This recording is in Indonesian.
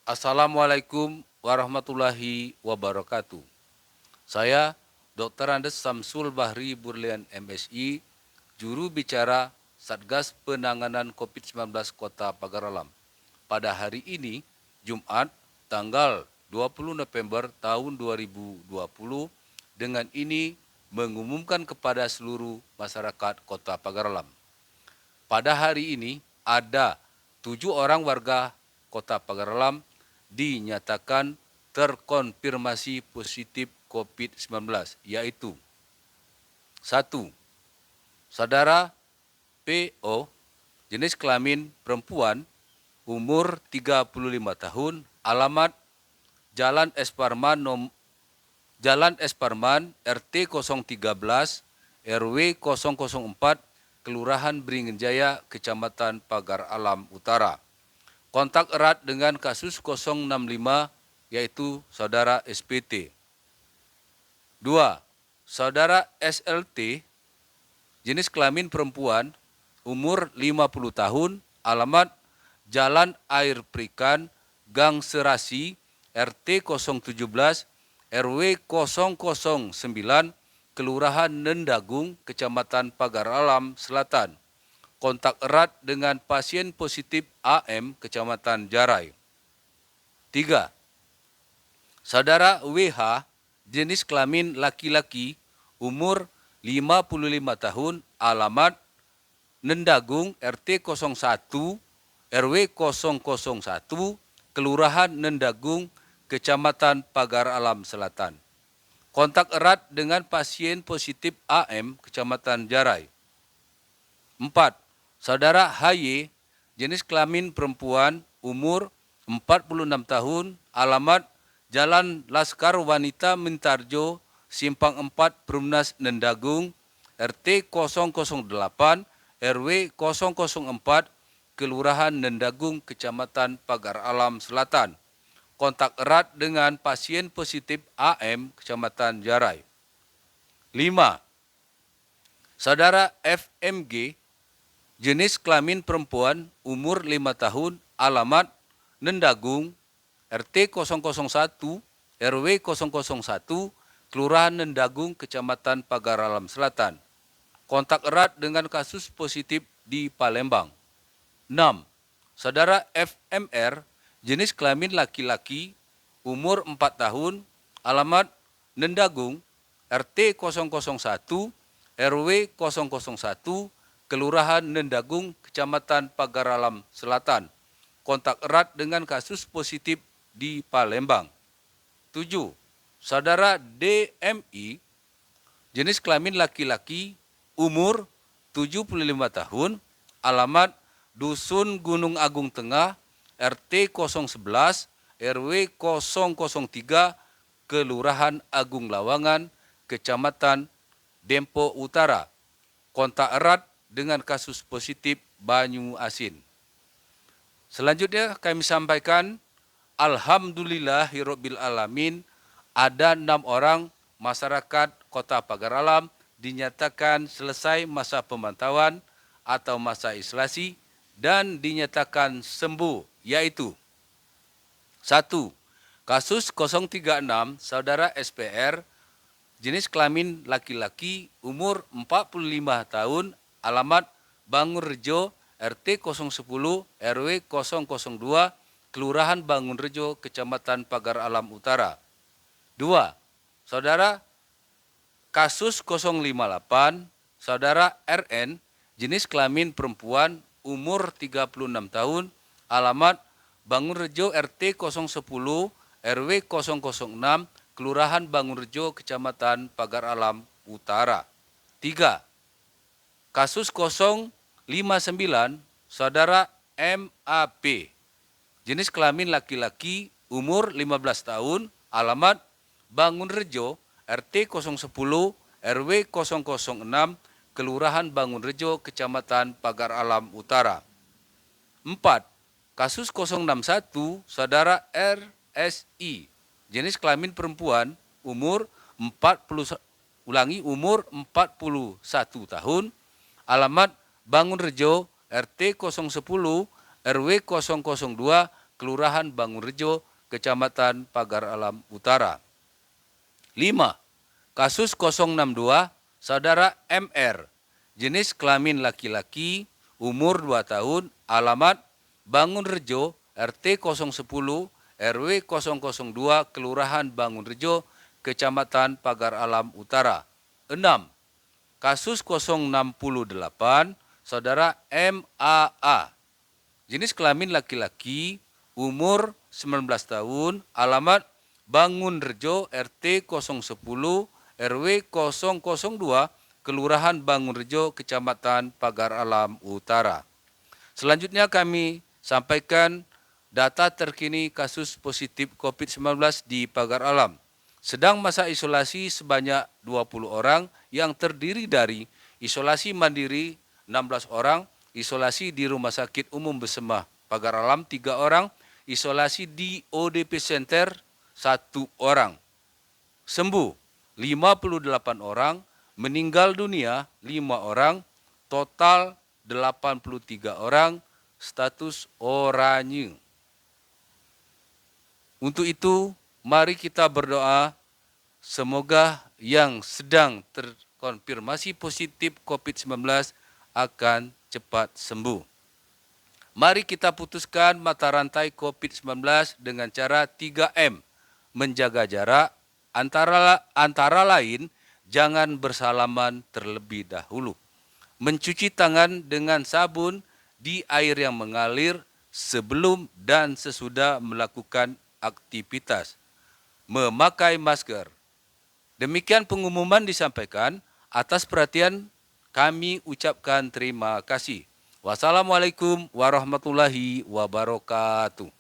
Assalamualaikum warahmatullahi wabarakatuh. Saya Dr. Andes Samsul Bahri Burlian MSI, juru bicara Satgas Penanganan COVID-19 Kota Pagar Alam. Pada hari ini, Jumat, tanggal 20 November tahun 2020, dengan ini mengumumkan kepada seluruh masyarakat Kota Pagar Alam. Pada hari ini ada 7 orang warga Kota Pagar Alam dinyatakan terkonfirmasi positif COVID-19, yaitu 1. Saudara PO, jenis kelamin perempuan, umur 35 tahun, alamat Jalan Esparman RT 013 RW 004 Kelurahan Beringin Jaya, Kecamatan Pagar Alam Utara. Kontak erat dengan kasus 065 yaitu saudara SPT. 2. Saudara SLT, jenis kelamin perempuan, umur 50 tahun, alamat Jalan Air Perikan, Gang Serasi, RT 017, RW 009, Kelurahan Nendagung, Kecamatan Pagar Alam Selatan. Kontak erat dengan pasien positif AM, Kecamatan Jarai. 3. Saudara WH, jenis kelamin laki-laki, umur 55 tahun, alamat Nendagung, RT 01, RW 001, Kelurahan Nendagung, Kecamatan Pagar Alam Selatan. Kontak erat dengan pasien positif AM, Kecamatan Jarai. 4. Saudara HY, jenis kelamin perempuan, umur 46 tahun, alamat Jalan Laskar Wanita Mintarjo, Simpang 4, Perumnas Nendagung, RT 008, RW 004, Kelurahan Nendagung, Kecamatan Pagar Alam Selatan. Kontak erat dengan pasien positif AM, Kecamatan Jarai. 5. Saudara FMG, jenis kelamin perempuan, umur 5 tahun, alamat Nendagung, RT 001, RW 001, Kelurahan Nendagung, Kecamatan Pagar Alam Selatan. Kontak erat dengan kasus positif di Palembang. 6. Saudara FMR, jenis kelamin laki-laki, umur 4 tahun, alamat Nendagung, RT 001, RW 001, Kelurahan Nendagung, Kecamatan Pagar Alam Selatan. Kontak erat dengan kasus positif di Palembang. 7. Saudara DMI, jenis kelamin laki-laki, umur 75 tahun, alamat Dusun Gunung Agung Tengah, RT 011, RW 003, Kelurahan Agung Lawangan, Kecamatan Dempo Utara. Kontak erat dengan kasus positif Banyu Asin. Selanjutnya kami sampaikan, Alhamdulillahirabbil alamin, ada 6 orang masyarakat Kota Pagar Alam dinyatakan selesai masa pemantauan atau masa isolasi dan dinyatakan sembuh, yaitu 1. Kasus 036 saudara SPR, jenis kelamin laki-laki, umur 45 tahun, alamat Bangunrejo, RT 010, RW 002, Kelurahan Bangunrejo, Kecamatan Pagar Alam Utara. 2. Saudara kasus 058, saudara RN, jenis kelamin perempuan, umur 36 tahun, alamat Bangunrejo, RT 010, RW 006, Kelurahan Bangunrejo, Kecamatan Pagar Alam Utara. 3. Kasus 059, saudara MAP, jenis kelamin laki-laki, umur 15 tahun, alamat Bangunrejo, RT 010, RW 006, Kelurahan Bangunrejo, Kecamatan Pagar Alam Utara. 4. Kasus 061, saudara RSI, jenis kelamin perempuan, umur 41 tahun, alamat Bangunrejo, RT 010, RW 002, Kelurahan Bangunrejo, Kecamatan Pagar Alam Utara. 5. Kasus 062 Saudara MR, jenis kelamin laki-laki, umur 2 tahun, alamat Bangunrejo, RT 010, RW 002, Kelurahan Bangunrejo, Kecamatan Pagar Alam Utara. 6. Kasus 068 Saudara MAA, jenis kelamin laki-laki, umur 19 tahun, alamat Bangunrejo, RT 010, RW 002, Kelurahan Bangunrejo, Kecamatan Pagar Alam Utara. Selanjutnya kami sampaikan data terkini kasus positif COVID-19 di Pagar Alam. Sedang masa isolasi sebanyak 20 orang yang terdiri dari isolasi mandiri 16 orang, isolasi di Rumah Sakit Umum Besemah Pagar Alam 3 orang, isolasi di ODP Center 1 orang. Sembuh 58 orang, meninggal dunia 5 orang, total 83 orang, status oranye. Untuk itu, mari kita berdoa semoga yang sedang terkonfirmasi positif COVID-19 akan cepat sembuh. Mari kita putuskan mata rantai COVID-19 dengan cara 3M, menjaga jarak, antara lain jangan bersalaman terlebih dahulu, mencuci tangan dengan sabun di air yang mengalir sebelum dan sesudah melakukan aktivitas, memakai masker. Demikian pengumuman disampaikan. Atas perhatian kami ucapkan terima kasih. Wassalamualaikum warahmatullahi wabarakatuh.